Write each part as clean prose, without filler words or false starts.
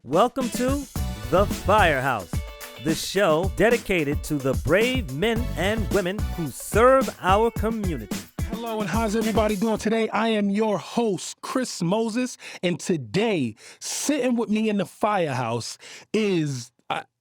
Welcome to the Firehouse, the show dedicated to the brave men and women who serve our community. Hello, and how's everybody doing today? I am your host, Chris Moses, and today, sitting with me in the Firehouse is...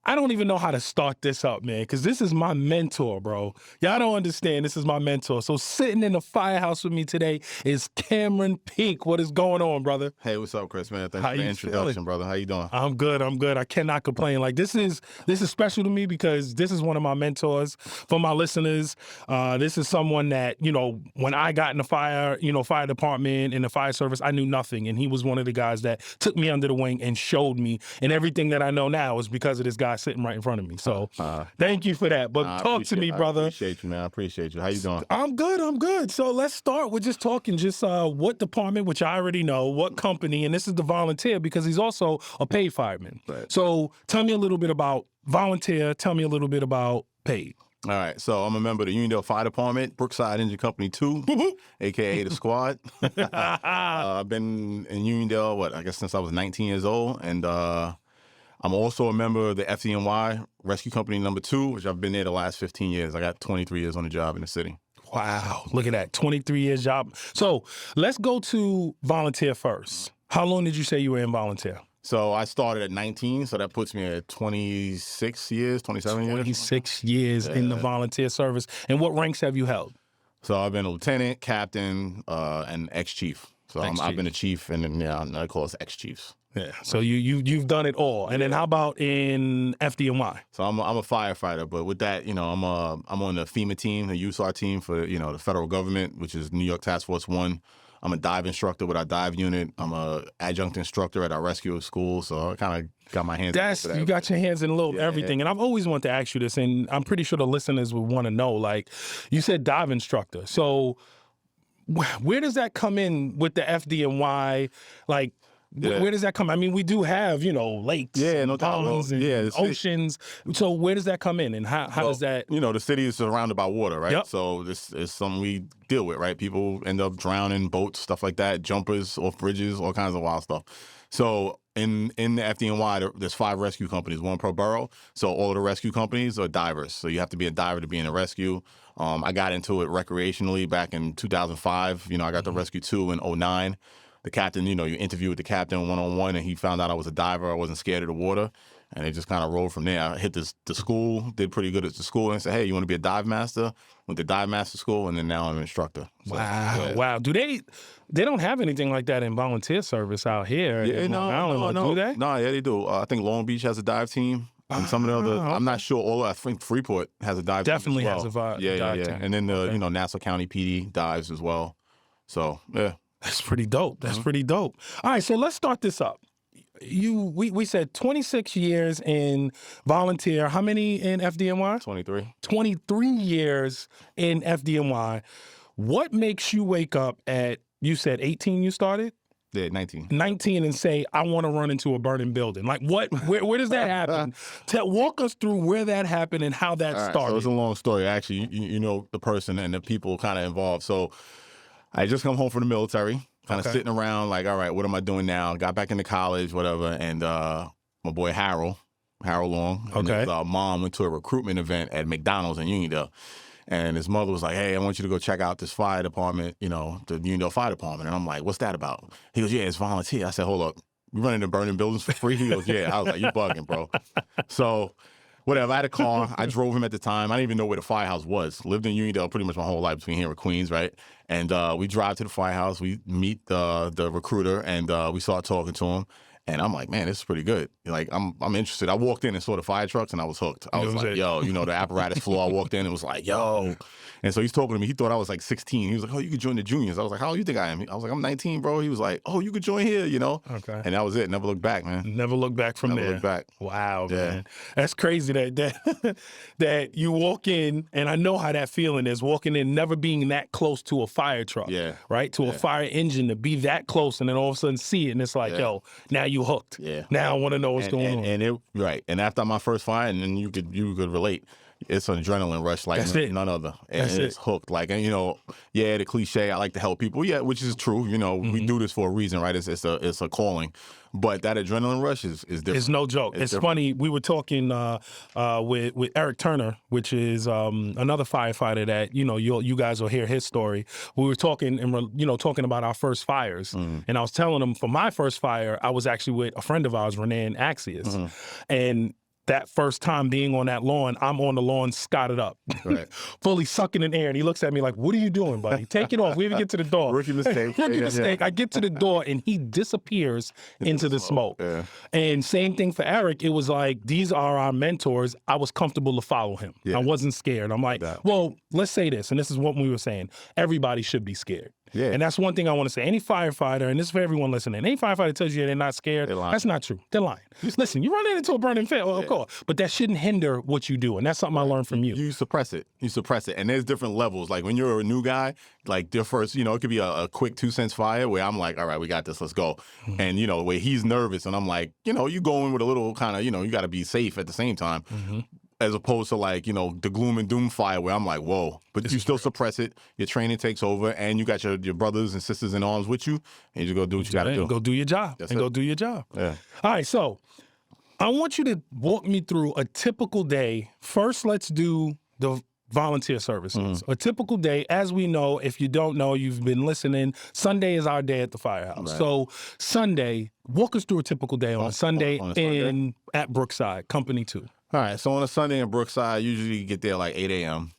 I don't even know how to start this up, man, because this is my mentor, bro. Y'all don't understand. This is my mentor. So sitting in the Firehouse with me today is Cameron Peak. What is going on, brother? Hey, what's up, Chris, man? Thanks for the introduction, brother. How you doing? I'm good. I cannot complain. Like, this is special to me because this is one of my mentors. For my listeners, this is someone that, when I got in the fire department, in the fire service, I knew nothing. And he was one of the guys that took me under the wing and showed me. And everything that I know now is because of this guy sitting right in front of me. So thank you for that. But talk to me, brother. I appreciate you, man. I appreciate you. How you doing? I'm good. So let's start with just talking what department, which I already know, what company, and this is the volunteer because he's also a paid fireman. Right. So tell me a little bit about volunteer. Tell me a little bit about paid. All right, so I'm a member of the Uniondale Fire Department, Brookside Engine Company 2, a.k.a. the squad. I've been in Uniondale, I guess since I was 19 years old, and I'm also a member of the FDNY Rescue Company number 2, which I've been there the last 15 years. I got 23 years on the job in the city. Wow, look at that, 23 years job. So let's go to volunteer first. How long did you say you were in volunteer? So I started at 19, so that puts me at 26 years, 27 years. 26 years in the volunteer service. And what ranks have you held? So I've been a lieutenant, captain, and ex-chief. So I've been a chief, and then I call us ex-chiefs. Yeah. So you've done it all. And then how about in FDNY? So I'm a firefighter, but with that, I'm on the FEMA team, the USAR team for the federal government, which is New York Task Force 1. I'm a dive instructor with our dive unit. I'm a adjunct instructor at our rescue school. So I kind of got my hands in that. You got your hands in a little everything. And I've always wanted to ask you this, and I'm pretty sure the listeners would want to know, like, you said dive instructor. So where does that come in with the FDNY? Like, where does that come? I mean, we do have, lakes, ponds, and oceans. So where does that come in, and how does that? The city is surrounded by water, right? Yep. So this is something we deal with, right? People end up drowning, boats, stuff like that, jumpers off bridges, all kinds of wild stuff. So in the FDNY, there's 5 rescue companies, 1 per borough. So all of the rescue companies are divers. So you have to be a diver to be in a rescue. I got into it recreationally back in 2005. I got the Rescue 2 in 2009. The captain, you interview with the captain one-on-one, and he found out I was a diver. I wasn't scared of the water, and it just kind of rolled from there. I hit the school, did pretty good at the school, and said, hey, you want to be a dive master? Went to dive master school, and then now I'm an instructor. So, wow. Do they don't have anything like that in volunteer service out here? Yeah, no. Do they? No, yeah, they do. I think Long Beach has a dive team. And some of the other, I'm not sure. I think Freeport has a dive Definitely team as well. has a dive team. And then the Nassau County PD dives as well. So yeah. That's pretty dope. Pretty dope. All right, so let's start this up. We said 26 years in volunteer. How many in FDNY? 23. 23 years in FDNY. What makes you wake up at, you said 18 you started? Yeah, 19. 19 and say, I want to run into a burning building. Like, where does that happen? Walk us through where that happened and how that started. So it's a long story. Actually, you know the person and the people kind of involved. So I just come home from the military, kind of sitting around like, all right, what am I doing now? Got back into college, whatever, and my boy Harold Long, and his mom went to a recruitment event at McDonald's in Uniondale, and his mother was like, hey, I want you to go check out this fire department, the Uniondale Fire Department, and I'm like, what's that about? He goes, yeah, it's volunteer. I said, hold up, you running to burning buildings for free? He goes, yeah. I was like, you bugging, bro. So whatever, I had a car. I drove him at the time. I didn't even know where the Firehouse was. Lived in Uniondale pretty much my whole life between here and Queens, right? And we drive to the Firehouse. We meet the recruiter, and we start talking to him. And I'm like, man, this is pretty good. Like, I'm interested. I walked in and saw the fire trucks, and I was hooked. I was like, yo, the apparatus floor. I walked in and was like, yo. And so he's talking to me. He thought I was like 16. He was like, oh, you could join the juniors. I was like, how old do you think I am? I was like, I'm 19, bro. He was like, oh, you could join here, Okay. And that was it. Never looked back, man. Never looked back from there. Never looked back. Wow, man. That's crazy that you walk in, and I know how that feeling is, walking in, never being that close to a fire truck. Yeah. Right? To a fire engine, to be that close, and then all of a sudden see it, and it's like, yo, now you hooked. Yeah. Now I want to know what's going on. And after my first fire, and then you could relate, it's an adrenaline rush like none other. And it's hooked. Like, and the cliche, I like to help people. Yeah, which is true. We do this for a reason, right? It's a calling. But that adrenaline rush is different. It's no joke. It's funny. We were talking with Eric Turner, which is another firefighter that you guys will hear his story. We were talking and talking about our first fires, and I was telling him for my first fire, I was actually with a friend of ours, Renan Axius, and that first time being on that lawn, I'm on the lawn, scotted up, fully sucking in air. And he looks at me like, what are you doing, buddy? Take it off. We even get to the door. Rookie mistake. Rookie mistake. I get to the door and he disappears into the smoke. Yeah. And same thing for Eric. It was like, these are our mentors. I was comfortable to follow him. I wasn't scared. I'm like, well, let's say this. And this is what we were saying. Everybody should be scared. Yeah. And that's one thing I want to say. Any firefighter, and this is for everyone listening, any firefighter tells you they're not scared, that's not true. They're lying. Listen, you run into a burning field, of course, but that shouldn't hinder what you do. And that's something I learned from you. You suppress it. And there's different levels. Like when you're a new guy, like their first, it could be a quick 2 cents fire where I'm like, all right, we got this, let's go. And, where he's nervous and I'm like, you go in with a little kind of, you got to be safe at the same time. As opposed to like, the gloom and doom fire where I'm like, whoa, but you still suppress it. Your training takes over and you got your brothers and sisters in arms with you and you just go do what you got to do. Go do your job. Go do your job. Yeah. All right, so I want you to walk me through a typical day. First, let's do the volunteer services. A typical day, as we know, if you don't know, you've been listening, Sunday is our day at the Firehouse. Right. So Sunday, walk us through a typical day on a Sunday at Brookside, Company 2. All right, so on a Sunday in Brookside, usually you get there like 8 a.m.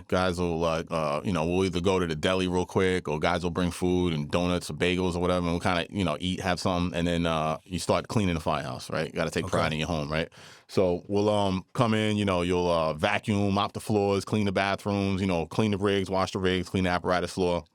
Guys will we'll either go to the deli real quick or guys will bring food and donuts or bagels or whatever and we'll kind of, eat, have something, and then you start cleaning the firehouse, right? You got to take pride in your home, right? So we'll come in, you'll vacuum, mop the floors, clean the bathrooms, clean the rigs, wash the rigs, clean the apparatus floor.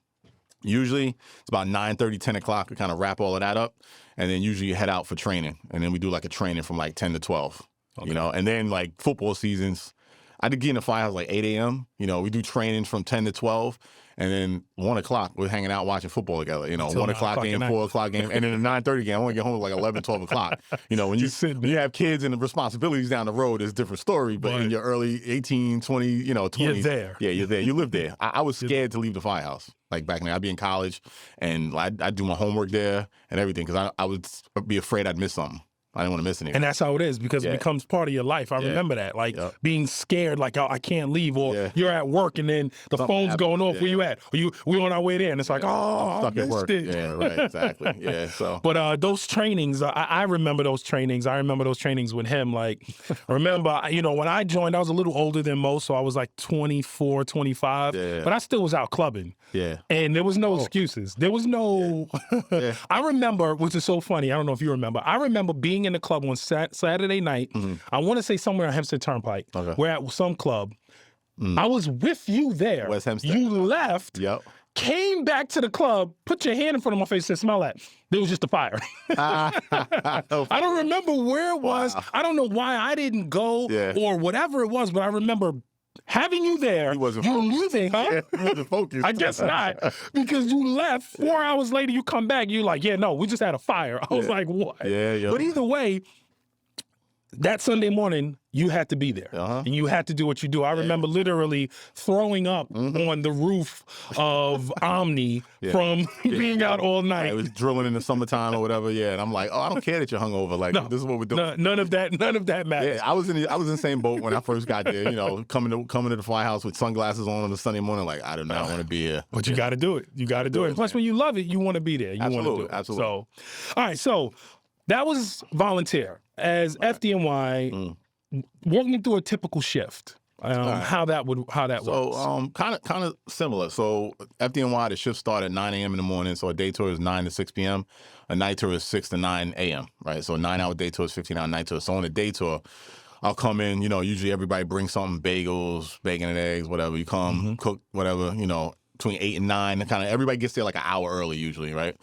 Usually it's about 9:30, 10 o'clock to kind of wrap all of that up, and then usually you head out for training, and then we do like a training from like 10 to 12. And then like football seasons, I did get in the firehouse like 8 a.m. We do training from 10 to 12. And then 1 o'clock, we're hanging out watching football together. 1 o'clock game, 4 o'clock game. And then the 9:30 game, I want to get home at like 11, 12 o'clock. When you have kids and the responsibilities down the road, it's a different story. But in your early 18, 20, 20. You're there. Yeah, you're there. You live there. I was scared to leave the firehouse. Like back then, I'd be in college and I'd do my homework there and everything because I would be afraid I'd miss something. I didn't want to miss anything. And that's how it is because it becomes part of your life. I remember that. Like being scared, like, oh, I can't leave. Or you're at work and then the phone's going off. Where you at? Or we're on our way there. And it's like, I missed it. Yeah, right. Exactly. Yeah. So, but those trainings, I remember those trainings. I remember those trainings with him. Like, I remember, when I joined, I was a little older than most. So I was like 24, 25. Yeah. But I still was out clubbing. Yeah. And there was no excuses. There was no. I remember, which is so funny. I don't know if you remember. I remember being in the club on Saturday night. I want to say somewhere on Hempstead Turnpike. We're at some club. I was with you there. West Hempstead. You left. Came back to the club, put your hand in front of my face and said, smell that. There was just a fire. I don't remember where it was. I don't know why I didn't go or whatever it was, but I remember having you there. You're leaving, huh? He wasn't focused. I guess not. Because you left. 4 hours later, you come back. You're like, we just had a fire. I was like, what? Yeah. But either way, that Sunday morning, you had to be there. And you had to do what you do. I remember literally throwing up on the roof of Omni from being out all night. It was drilling in the summertime or whatever, and I'm like, I don't care that you're hungover. Like, this is what we're doing. None of that matters. Yeah, I was in the same boat when I first got there, coming to the firehouse with sunglasses on a Sunday morning, like, I do not want to be here. But you got to do it. You got to do it. Plus, when you love it, you want to be there. You want to do it. Absolutely. So, all right, so that was volunteer. As FDNY, walk me through a typical shift. How that works. So kind of similar. So FDNY, the shift started at 9 a.m. in the morning. So a day tour is 9 to 6 p.m. A night tour is 6 to 9 a.m. Right. So a 9-hour day tour is 15-hour night tour. So on a day tour, I'll come in. Usually everybody brings something: bagels, bacon and eggs, whatever. You come, cook whatever. Between 8 and 9, kind of everybody gets there like an hour early usually, right?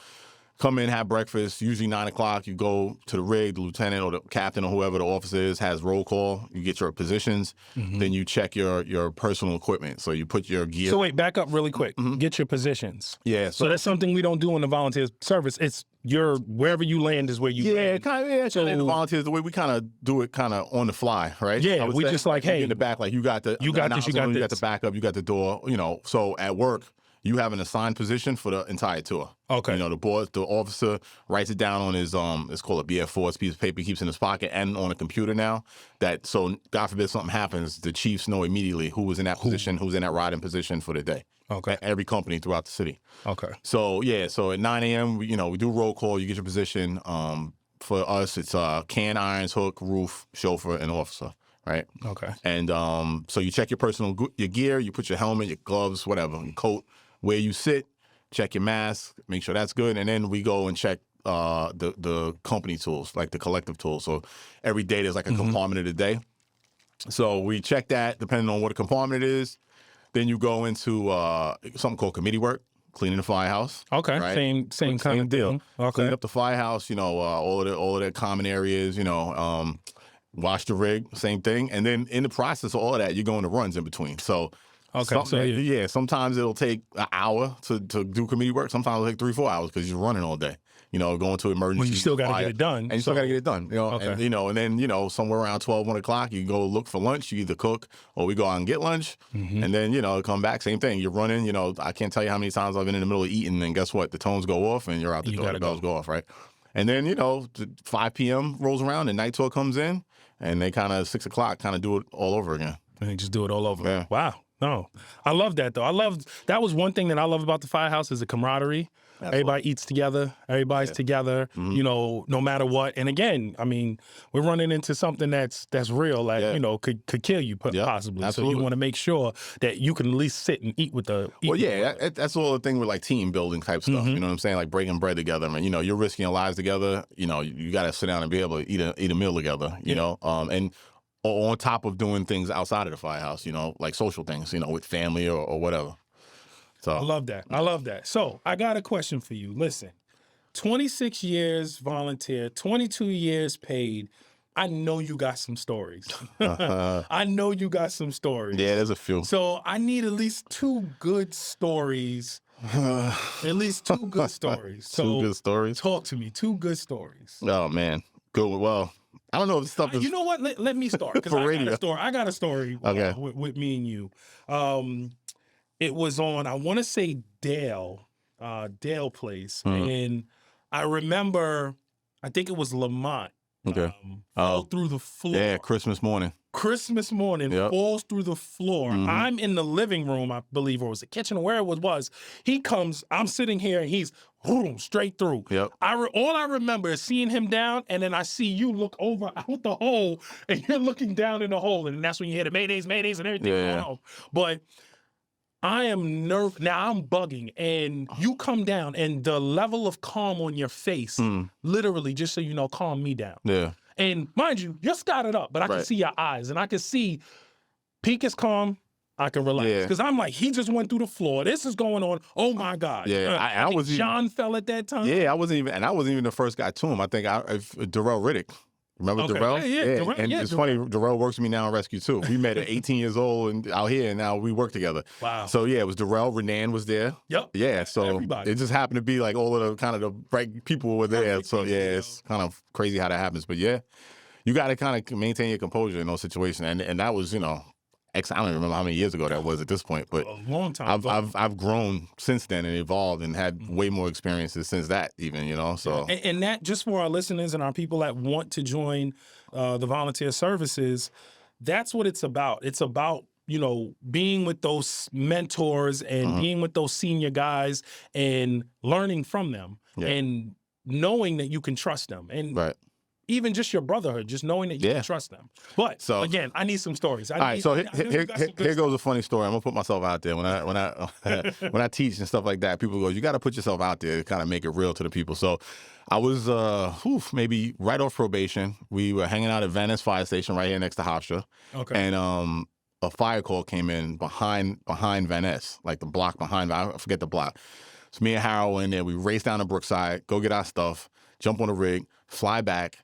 come in, have breakfast. Usually 9 o'clock, you go to the rig, the lieutenant or the captain or whoever the officer is has roll call. You get your positions. Then you check your personal equipment. So you put your gear. So wait, back up really quick. Get your positions. Yeah. So that's something we don't do in the volunteer service. It's wherever you land is where you land. So the volunteers, the way we kind of do it kind of on the fly, right? Yeah, we just like, hey. In the back, like you got this, you got the backup, you got the door, So at work, you have an assigned position for the entire tour. Okay. The officer writes it down on his it's called a BF4, it's a piece of paper he keeps in his pocket and on a computer now. So God forbid something happens, the chiefs know immediately who was in that position, who's in that riding position for the day. Okay. At every company throughout the city. Okay. So at 9 a.m. we do roll call. You get your position. For us, it's can, irons, hook, roof, chauffeur, and officer. Right. Okay. And so you check your gear. You put your helmet, your gloves, whatever, your coat. Where you sit, check your mask, make sure that's good, and then we go and check the company tools, like the collective tools. So every day there's like a compartment of the day. So we check that depending on what the compartment it is. Then you go into something called committee work, cleaning the firehouse. Okay, right? same kind of deal. Thing. Okay, clean up the firehouse. All of the common areas. Wash the rig, same thing. And then in the process of all of that, you're going to runs in between. So. Okay. Sometimes it'll take an hour to do committee work. Sometimes it'll take 3-4 hours because you're running all day. Going to emergency. Well, you still got to get it done. And you still got to get it done. Okay. And then somewhere around 12, 1 o'clock, you go look for lunch. You either cook or we go out and get lunch. And then, come back, same thing. You're running. I can't tell you how many times I've been in the middle of eating and guess what? The tones go off and you're out the door. The bells go off, right? And then, 5 p.m. rolls around and night tour comes in and they kind of 6 o'clock kind of do it all over again. And they just do it all over. Yeah. Wow. No, I love that though. That was one thing that I love about the Firehouse is the camaraderie. Absolutely. Everybody eats together. Everybody's together. No matter what. And again, I mean, we're running into something that's real, like could kill you possibly. Absolutely. So you want to make sure that you can at least sit and eat with the. That's all the thing with like team building type stuff. You know what I'm saying? Like breaking bread together. I mean, you're risking your lives together. You got to sit down and be able to eat a meal together. And. On top of doing things outside of the firehouse, like social things, with family or whatever. So I love that. So I got a question for you. Listen, 26 years volunteer, 22 years paid. I know you got some stories. I know you got some stories. Yeah, there's a few. So I need at least 2 good stories. At least 2 good stories. So 2 good stories? Talk to me. 2 good stories. Oh, man. Good. Well, I don't know if this stuff is... You know what? Let me start. Because I got a story okay. With me and you. It was on, I want to say Dale Place. And I remember, I think it was Lamont. Okay. Fell through the floor. Yeah, Christmas morning. Falls through the floor. I'm in the living room, I believe, or was the kitchen, or where it was. He comes, I'm sitting here, and he's straight through. Yep. All I remember is seeing him down, and then I see you look over out the hole, and you're looking down in the hole, and that's when you hear the maydays, and everything going on. But I am nervous. Now I'm bugging, and you come down, and the level of calm on your face, literally, just so you know, calm me down. Yeah. And mind you, you're scotted up, but I can see your eyes, and I can see Peak is calm. I can relax because I'm like, he just went through the floor. This is going on. Oh my God! Yeah, I was. John fell at that time. Yeah, I wasn't even the first guy to him. I think Darrell Riddick. Remember Darrell? Yeah. It's funny. Darrell works with me now in rescue too. We met at 18 years old and out here, and now we work together. Wow. So yeah, it was Darrell. Renan was there. Yep. Yeah. So everybody. It just happened to be like all of the kind of the right people were there. So yeah, it's kind of crazy how that happens. But yeah, you got to kind of maintain your composure in those situations, and that was I don't even remember how many years ago that was at this point, but a long time. I've grown since then and evolved and had way more experiences since that even, So and that, just for our listeners and our people that want to join the volunteer services, that's what it's about. It's about being with those mentors and being with those senior guys and learning from them and knowing that you can trust them and. Right. Even just your brotherhood, just knowing that you can trust them. But again, I need some stories. All right, so here goes a funny story. I'm gonna put myself out there when I teach and stuff like that. People go, you got to put yourself out there to kind of make it real to the people. So I was maybe right off probation. We were hanging out at Van Ness Fire Station right here next to Hofstra. Okay. And a fire call came in behind Van Ness, like the block behind. I forget the block. So me and Harold went in there. We race down to Brookside, go get our stuff, jump on the rig, fly back,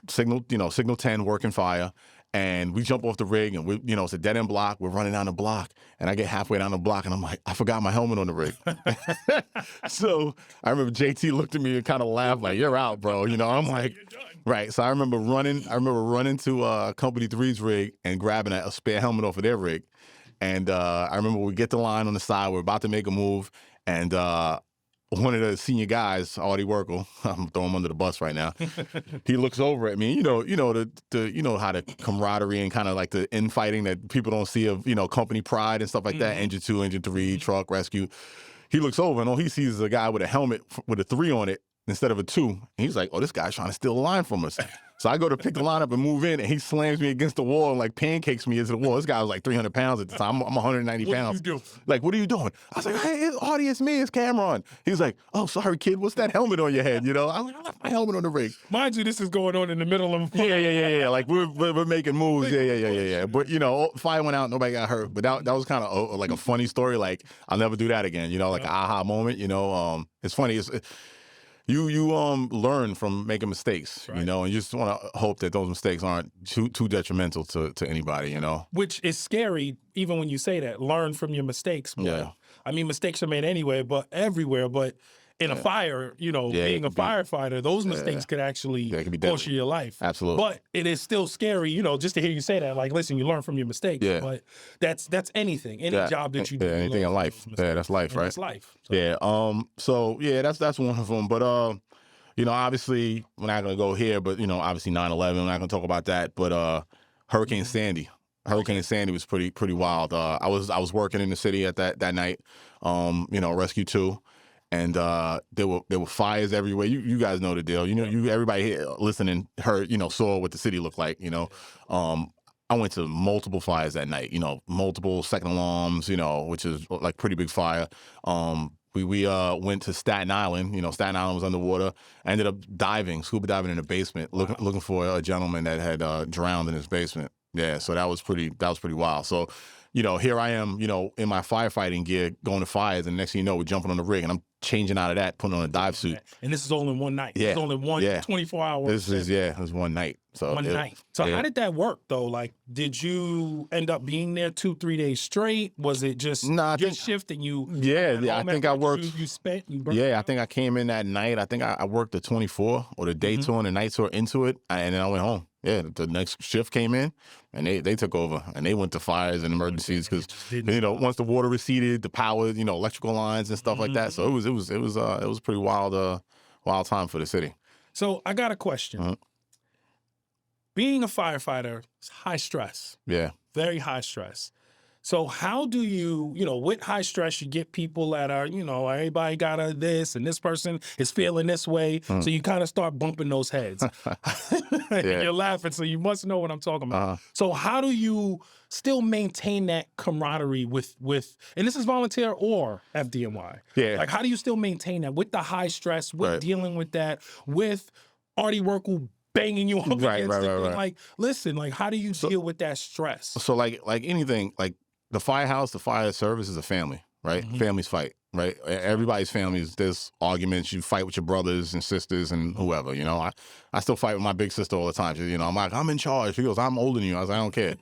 signal 10, working fire. And we jump off the rig, and it's a dead end block. We're running down the block, and I get halfway down the block, and I'm like, I forgot my helmet on the rig. So I remember JT looked at me and kind of laughed, like, "You're out, bro." I'm like, right. So I remember running to Company 3's rig and grabbing a spare helmet off of their rig. And I remember we get the line on the side. We're about to make a move, and one of the senior guys, Artie Werkel, I'm throwing him under the bus right now. He looks over at me. The how the camaraderie and kind of like the infighting that people don't see of company pride and stuff like that. Engine 2, Engine 3, truck rescue. He looks over and all he sees is a guy with a helmet with a 3 on it instead of a 2. And he's like, "Oh, this guy's trying to steal the line from us." So I go to pick the line up and move in, and he slams me against the wall and like pancakes me into the wall. This guy was like 300 pounds at the time. I'm 190 pounds. What do you do? Like, what are you doing? I was like, "Hey, Artie, it's me, it's Cameron." He's like, "Oh, sorry, kid. What's that helmet on your head?" I was like, "I left my helmet on the rig." Mind you, this is going on in the middle of Yeah. Like we're making moves. Yeah. But fire went out, nobody got hurt. But that was kind of like a funny story. like I'll never do that again. Like an aha moment. It's funny. You learn from making mistakes, right. And you just want to hope that those mistakes aren't too detrimental to anybody, Which is scary, even when you say that. Learn from your mistakes. But, yeah. I mean, mistakes are made anyway, but everywhere. But in a fire, being a firefighter, those mistakes could actually cost you your life. Absolutely. But it is still scary, just to hear you say that. Like, listen, you learn from your mistakes. Yeah. But that's anything, any job that you do. Yeah, anything in life. Yeah, that's life, right? That's life. So. Yeah. So yeah, that's one of them. But obviously we're not gonna go here. But obviously 9/11. We're not gonna talk about that. But Hurricane Sandy. Hurricane Sandy was pretty wild. I was working in the city at that night. Rescue 2. And there were fires everywhere. You guys know the deal. Everybody here listening heard, saw what the city looked like. I went to multiple fires that night. Multiple second alarms. Which is like pretty big fire. We went to Staten Island. Staten Island was underwater. I ended up scuba diving in the basement, looking for a gentleman that had drowned in his basement. Yeah, so that was pretty wild. So. Here I am, in my firefighting gear, going to fires, and next thing you know, we're jumping on the rig, and I'm changing out of that, putting on a dive suit. And this is all in one night. Yeah. It's only one 24-hour. It was one night. So one night. So how did that work, though? Like, did you end up being there 2-3 days straight? Was it just your shift and you? Yeah, I think I worked. You spent. I think I came in that night. I think I worked the 24 or the day tour and the night tour into it, and then I went home. Yeah, the next shift came in, and they took over, and they went to fires and emergencies because once the water receded, the power, electrical lines and stuff like that. So it was a pretty wild time for the city. So I got a question. Being a firefighter is high stress. Yeah, very high stress. So how do you, with high stress, you get people that are, everybody got this and this person is feeling this way. So you kind of start bumping those heads. You're laughing, so you must know what I'm talking about. So how do you still maintain that camaraderie with, and this is volunteer or FDNY? Yeah. Like, how do you still maintain that with the high stress, with dealing with that, with Artie Werkel banging you up against it? Like, listen, like, how do you deal with that stress? So like anything, like, the Firehouse, the fire service is a family, right? Families fight, right? Everybody's families. There's arguments. You fight with your brothers and sisters and whoever. I still fight with my big sister all the time. I'm like, I'm in charge. She goes, I'm older than you. I was like, I don't care.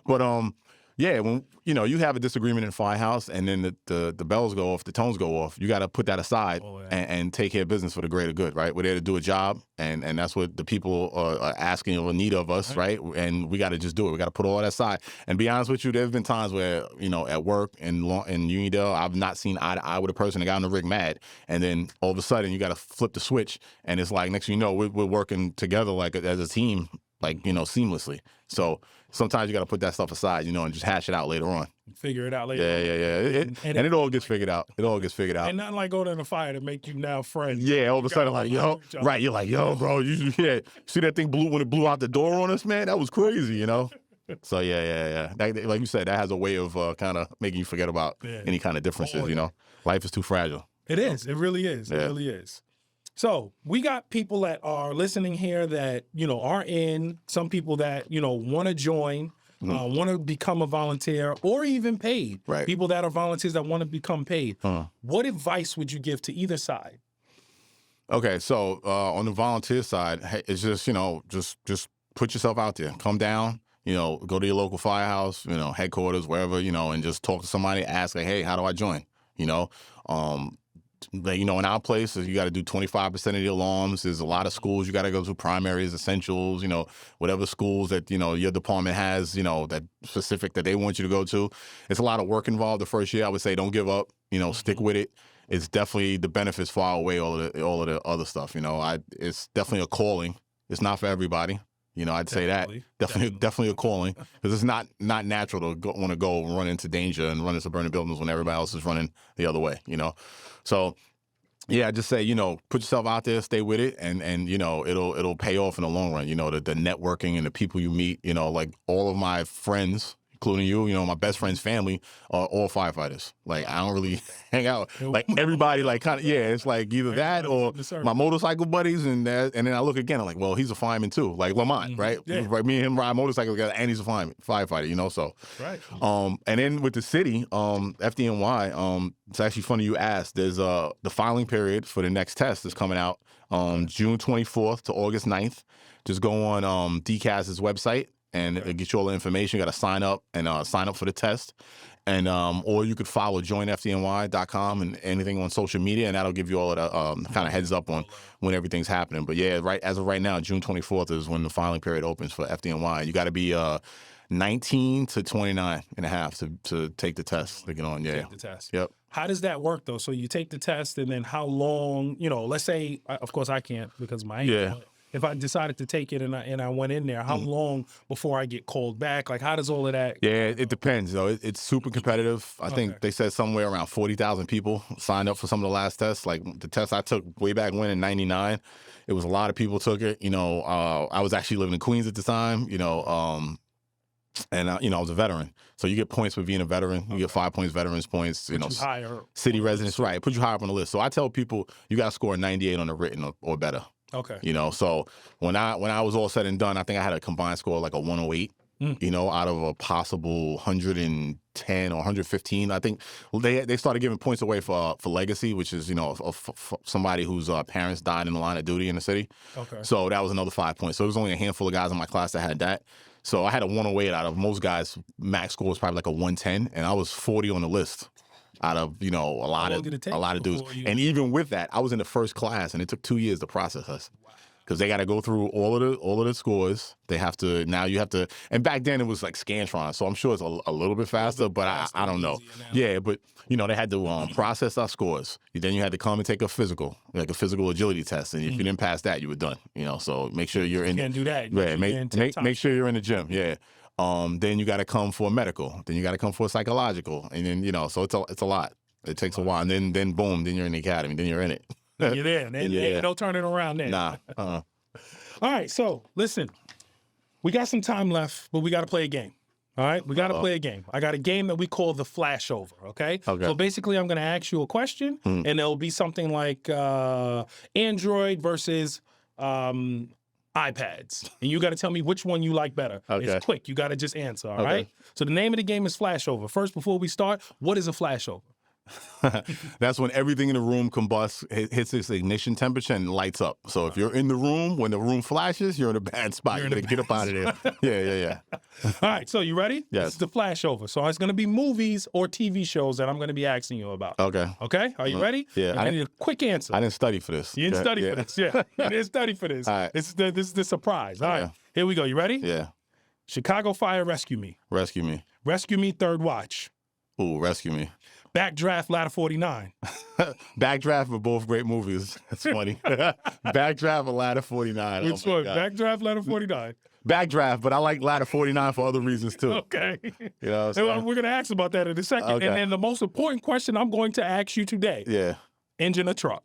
But yeah, when you have a disagreement in Firehouse and then the bells go off, the tones go off, you got to put that aside and take care of business for the greater good, right? We're there to do a job, and that's what the people are asking or need of us, right? And we got to just do it. We got to put all that aside. And be honest with you, there's been times where at work in Uniondale, I've not seen eye to eye with a person that got on the rig mad, and then all of a sudden you got to flip the switch, and it's like next thing you know, we're working together like as a team, like seamlessly. So sometimes you got to put that stuff aside, and just hash it out later on. Figure it out later. Yeah. And it all gets figured out. And nothing like going in a fire to make you now friends. Yeah, all of a sudden, like, yo, right, you're like, yo, bro, you see that thing when it blew out the door on us, man? That was crazy, So yeah. That, like you said, that has a way of kind of making you forget about any kind of differences. Life is too fragile. It is. It really is. It really is. So we got people that are listening here that, are in, some people that, want to join. want to become a volunteer or even paid. Right. People that are volunteers that want to become paid. What advice would you give to either side? Okay, so on the volunteer side, hey, it's just, just put yourself out there. Come down, go to your local firehouse, headquarters, wherever, and just talk to somebody, ask, like, hey, how do I join? In our place, you got to do 25% of the alarms. There's a lot of schools you got to go to, primaries, essentials, whatever schools that, your department has, that specific that they want you to go to. It's a lot of work involved the first year. I would say don't give up, stick with it. It's definitely the benefits far outweigh all of the other stuff. It's definitely a calling. It's not for everybody. I'd say that definitely a calling, because it's not natural to want to go run into danger and run into burning buildings when everybody else is running the other way. So yeah, I just say put yourself out there, stay with it, and it'll pay off in the long run. The networking and the people you meet. Like all of my friends, including you, my best friend's family are all firefighters. Like, I don't really hang out. Like, everybody, like, kind of, it's like either that or my motorcycle buddies, and then I look again, I'm like, well, he's a fireman too. Like Lamont, right? Yeah. Right, me and him ride motorcycles together, and he's a firefighter, so. Right. And then with the city, FDNY, it's actually funny you asked. There's the filing period for the next test is coming out June 24th to August 9th. Just go on DCAS's website, and it gets you all the information. You got to sign up for the test. And or you could follow joinfdny.com and anything on social media, and that'll give you all of the kind of heads up on when everything's happening. But yeah, as of right now, June 24th is when the filing period opens for FDNY. You got to be 19 to 29 and a half to take the test to get on. Yeah. Take the test. Yep. How does that work though? So you take the test, and then how long? Let's say, of course, I can't because of my age. Yeah. If I decided to take it and I went in there, how long before I get called back? Like, how does all of that? Yeah, it depends. It's super competitive. I think they said somewhere around 40,000 people signed up for some of the last tests. Like the test I took way back when in '99, it was a lot of people took it. I was actually living in Queens at the time. And I was a veteran, so you get points for being a veteran. You get 5 points, veterans points. Higher city residents, right? Put you higher up on the list. So I tell people you got to score a 98 on the written or better. Okay. So when I was all said and done, I think I had a combined score of like a 108. Out of a possible 110 or 115. I think they started giving points away for legacy, which is somebody whose parents died in the line of duty in the city. Okay. So that was another 5 points. So there was only a handful of guys in my class that had that. So I had a 108 out of most guys. Max score was probably like a 110, and I was 40 on the list out of a lot of dudes. And even with that, I was in the first class, and it took 2 years to process us. Because they got to go through all of the scores. They have to, and back then it was like Scantron, so I'm sure it's a little bit faster, but I don't know. Yeah, but they had to process our scores. Then you had to come and take a physical, like a physical agility test, and if you didn't pass that, you were done. So make sure you're in. You can't do that. Yeah, make sure you're in the gym. Yeah. Then you got to come for a medical. Then you got to come for a psychological, and then so it's a lot. It takes a while, and then boom, then you're in the academy. Then you're in it. You're there. Ain't no turning around there. Nah. All right, so listen, we got some time left, but we got to play a game. All right, we got to play a game. I got a game that we call the flashover. Okay. So basically, I'm going to ask you a question, and it'll be something like Android versus iPads, and you got to tell me which one you like better. Okay. It's quick. You got to just answer. All right. So the name of the game is flashover. First, before we start, what is a flashover? That's when everything in the room combusts, hits its ignition temperature, and lights up. So if you're in the room, when the room flashes, you're in a bad spot. You gotta get up out of there. Yeah. All right, so you ready? Yes. This is the flashover. So it's going to be movies or TV shows that I'm going to be asking you about. Okay. Are you ready? Yeah. I need a quick answer. I didn't study for this. You didn't study for this. Yeah. You didn't study for this. All right. This is the surprise. All right. Here we go. You ready? Yeah. Chicago Fire, Rescue Me. Rescue Me. Rescue Me, Third Watch. Ooh, Rescue Me. Backdraft, Ladder 49. Backdraft are both great movies. That's funny. Backdraft or Ladder 49. Which one? Backdraft, Ladder 49. Backdraft, but I like Ladder 49 for other reasons too. Okay. We're going to ask about that in a second. Okay. And then the most important question I'm going to ask you today. Yeah. Engine or truck?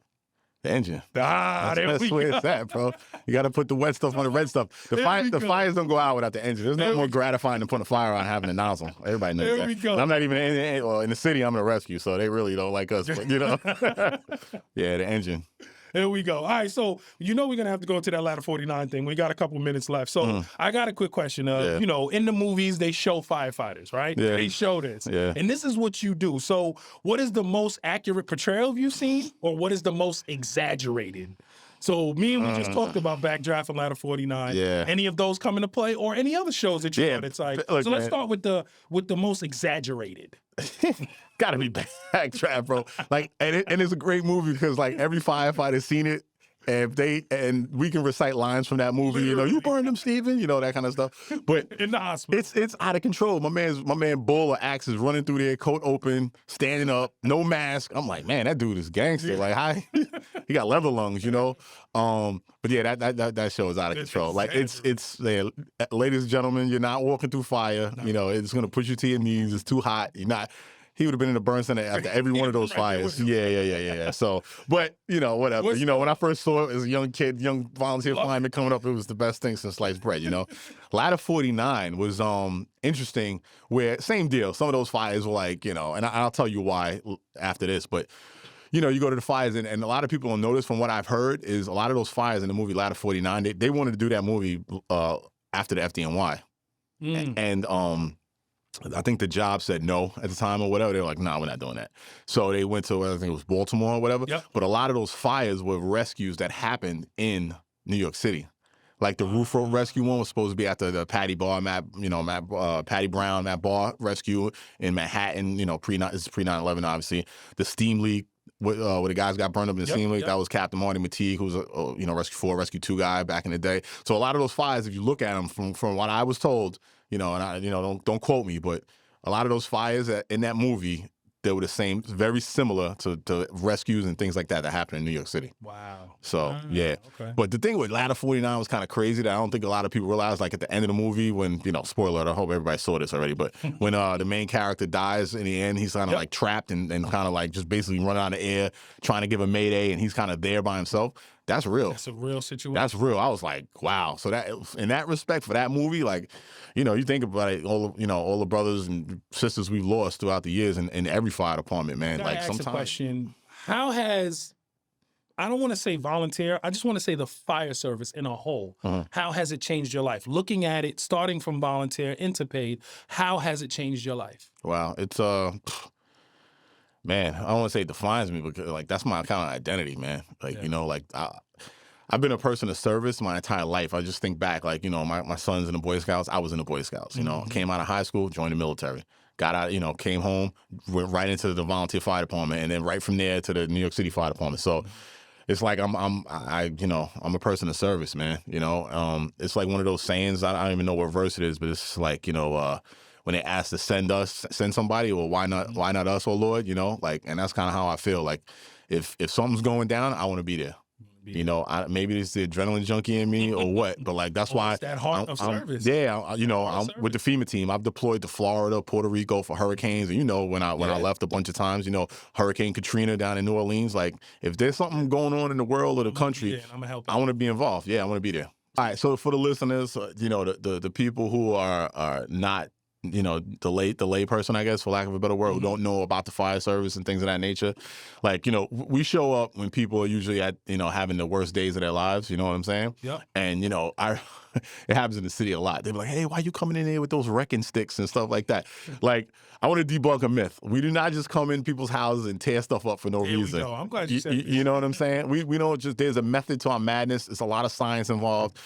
The engine. That's where it's at, bro. You got to put the wet stuff on the red stuff. The fires don't go out without the engine. There's nothing more gratifying than putting a fire on having a nozzle. Everybody knows that. We go. And I'm not even in the city. I'm in a rescue, so they really don't like us. But, yeah, the engine. Here we go. All right, so we're gonna have to go to that ladder 49 thing. We got a couple minutes left. So I got a quick question. In the movies they show firefighters, right? Yeah. They show this. Yeah. And this is what you do. So what is the most accurate portrayal you've seen, or what is the most exaggerated? So me and we just talked about Backdraft and Ladder 49. Yeah. Any of those come into play, or any other shows that you Yeah. know that's like? Look, so let's man. start with the most exaggerated. Gotta be Backdraft, bro. Like, and it's a great movie because like every firefighter's seen it, and we can recite lines from that movie. You burned them, Steven. That kind of stuff. But In the hospital. it's out of control. My man Bull or Axe is running through there, coat open, standing up, no mask. I'm like, man, that dude is gangster. Like, hi, he got leather lungs, But yeah, that show is out of control. Like, ladies and gentlemen, you're not walking through fire. No. It's gonna push you to your knees. It's too hot. You're not. He would have been in the burn center after every one of those fires. Yeah. So, but, whatever. When I first saw it as a young kid, young volunteer fireman coming up, it was the best thing since sliced bread, Ladder 49 was interesting, where same deal. Some of those fires were like, and I'll tell you why after this, but, you go to the fires, and a lot of people don't notice, from what I've heard, is a lot of those fires in the movie Ladder 49, they wanted to do that movie after the FDNY. And I think the job said no at the time or whatever. They were like, nah, we're not doing that. So they went to, I think it was Baltimore or whatever. Yep. But a lot of those fires were rescues that happened in New York City. Like the Roof Road rescue one was supposed to be after the Patty Brown, Matt Barr rescue in Manhattan, this is pre 9/11, obviously. The steam leak, where the guys got burned up in the steam leak, that was Captain Marty McTeague, who was a Rescue 4, Rescue 2 guy back in the day. So a lot of those fires, if you look at them from what I was told, and I, don't quote me, but a lot of those fires in that movie, they were the same, very similar to rescues and things like that happened in New York City. Wow. So, yeah. Okay. But the thing with Ladder 49 was kind of crazy that I don't think a lot of people realize, like at the end of the movie when, spoiler alert, I hope everybody saw this already, but when the main character dies in the end, he's kind of like trapped and kind of like just basically running out of air, trying to give a mayday, and he's kind of there by himself. That's real. That's a real situation. That's real. I was like, wow. So that, in that respect, for that movie, like, you think about it, all the brothers and sisters we've lost throughout the years in every fire department, man. Like sometimes. A question: how has, I don't want to say volunteer, I just want to say the fire service in a whole. How has it changed your life? Looking at it, starting from volunteer into paid, how has it changed your life? Wow, it's man, I don't want to say it defines me, because like that's my kind of identity, man. Like, I've been a person of service my entire life. I just think back, like, my son's in the Boy Scouts. I was in the Boy Scouts, came out of high school, joined the military, got out, came home, went right into the volunteer fire department, and then right from there to the New York City Fire Department. So it's like I'm a person of service, man. It's like one of those sayings, I don't even know what verse it is, but it's like, when they ask to send somebody, well, why not us, oh Lord, and that's kind of how I feel. Like if something's going down, I want to be there. Maybe it's the adrenaline junkie in me or what, but like that's why it's that heart of service. I'm with the FEMA team. I've deployed to Florida, Puerto Rico for hurricanes, and when I left a bunch of times, Hurricane Katrina down in New Orleans. Like if there's something going on in the world or the country, I want to be involved. Yeah, I want to be there. All right, so for the listeners, the people who are not, the lay person, I guess, for lack of a better word, who don't know about the fire service and things of that nature. Like, we show up when people are usually at, having the worst days of their lives, you know what I'm saying? Yeah. And, it happens in the city a lot. They're like, hey, why you coming in here with those wrecking sticks and stuff like that? Like, I want to debunk a myth. We do not just come in people's houses and tear stuff up for no reason. I'm glad you said that. You know what I'm saying? We don't just, there's a method to our madness. It's a lot of science involved.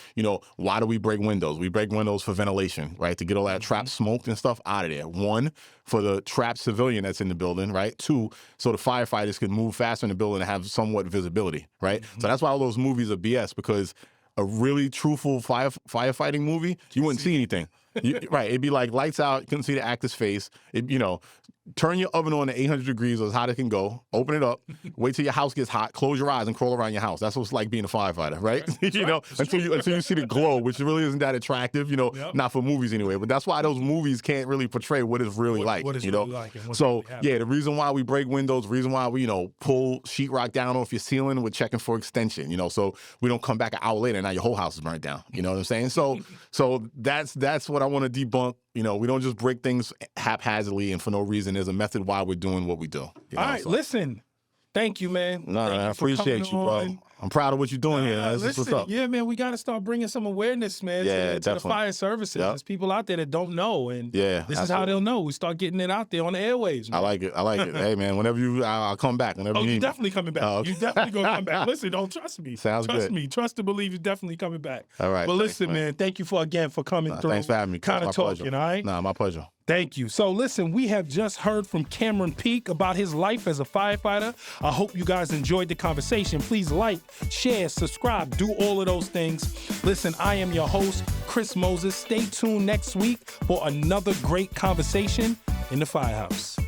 Why do we break windows? We break windows for ventilation, right? To get all that trapped smoke and stuff out of there. 1, for the trapped civilian that's in the building, right? 2, so the firefighters can move faster in the building and have somewhat visibility, right? So that's why all those movies are BS, because a really truthful firefighting movie, you wouldn't see anything. Right, it'd be like lights out, you couldn't see the actor's face. Turn your oven on to 800 degrees or as hot as it can go, open it up, wait till your house gets hot, close your eyes and crawl around your house. That's what it's like being a firefighter, right? Until you see the glow, which really isn't that attractive, not for movies anyway. But that's why those movies can't really portray what it's really like, what it's really like and what's So, really happening. the reason why we break windows, the reason why we, pull sheetrock down off your ceiling, we're checking for extension, so we don't come back an hour later and now your whole house is burnt down. You know what I'm saying? So that's what I want to debunk. We don't just break things haphazardly and for no reason. There's a method why we're doing what we do. All right, listen. Thank you, man. No, I appreciate you, bro. I'm proud of what you're doing here. That's just Listen, what's up. yeah, man, we got to start bringing some awareness, man, to the definitely. fire services. Yep. There's people out there that don't know, and this is how absolutely. they'll know. We start getting it out there on the airwaves, man. I like it. Hey, man, whenever I'll come back. Whenever you need you're me. definitely coming back. Oh, okay. You definitely going to come back. Listen, don't trust me. Sounds trust good. me. Trust to believe you're definitely coming back. All right. But thanks, listen, man, thank you for coming through. Thanks for having me. Kind of talking, pleasure. all right? Nah, my pleasure. Thank you. So listen, we have just heard from Cameron Peak about his life as a firefighter. I hope you guys enjoyed the conversation. Please like, share, subscribe, do all of those things. Listen, I am your host, Chris Moses. Stay tuned next week for another great conversation in the Firehouse.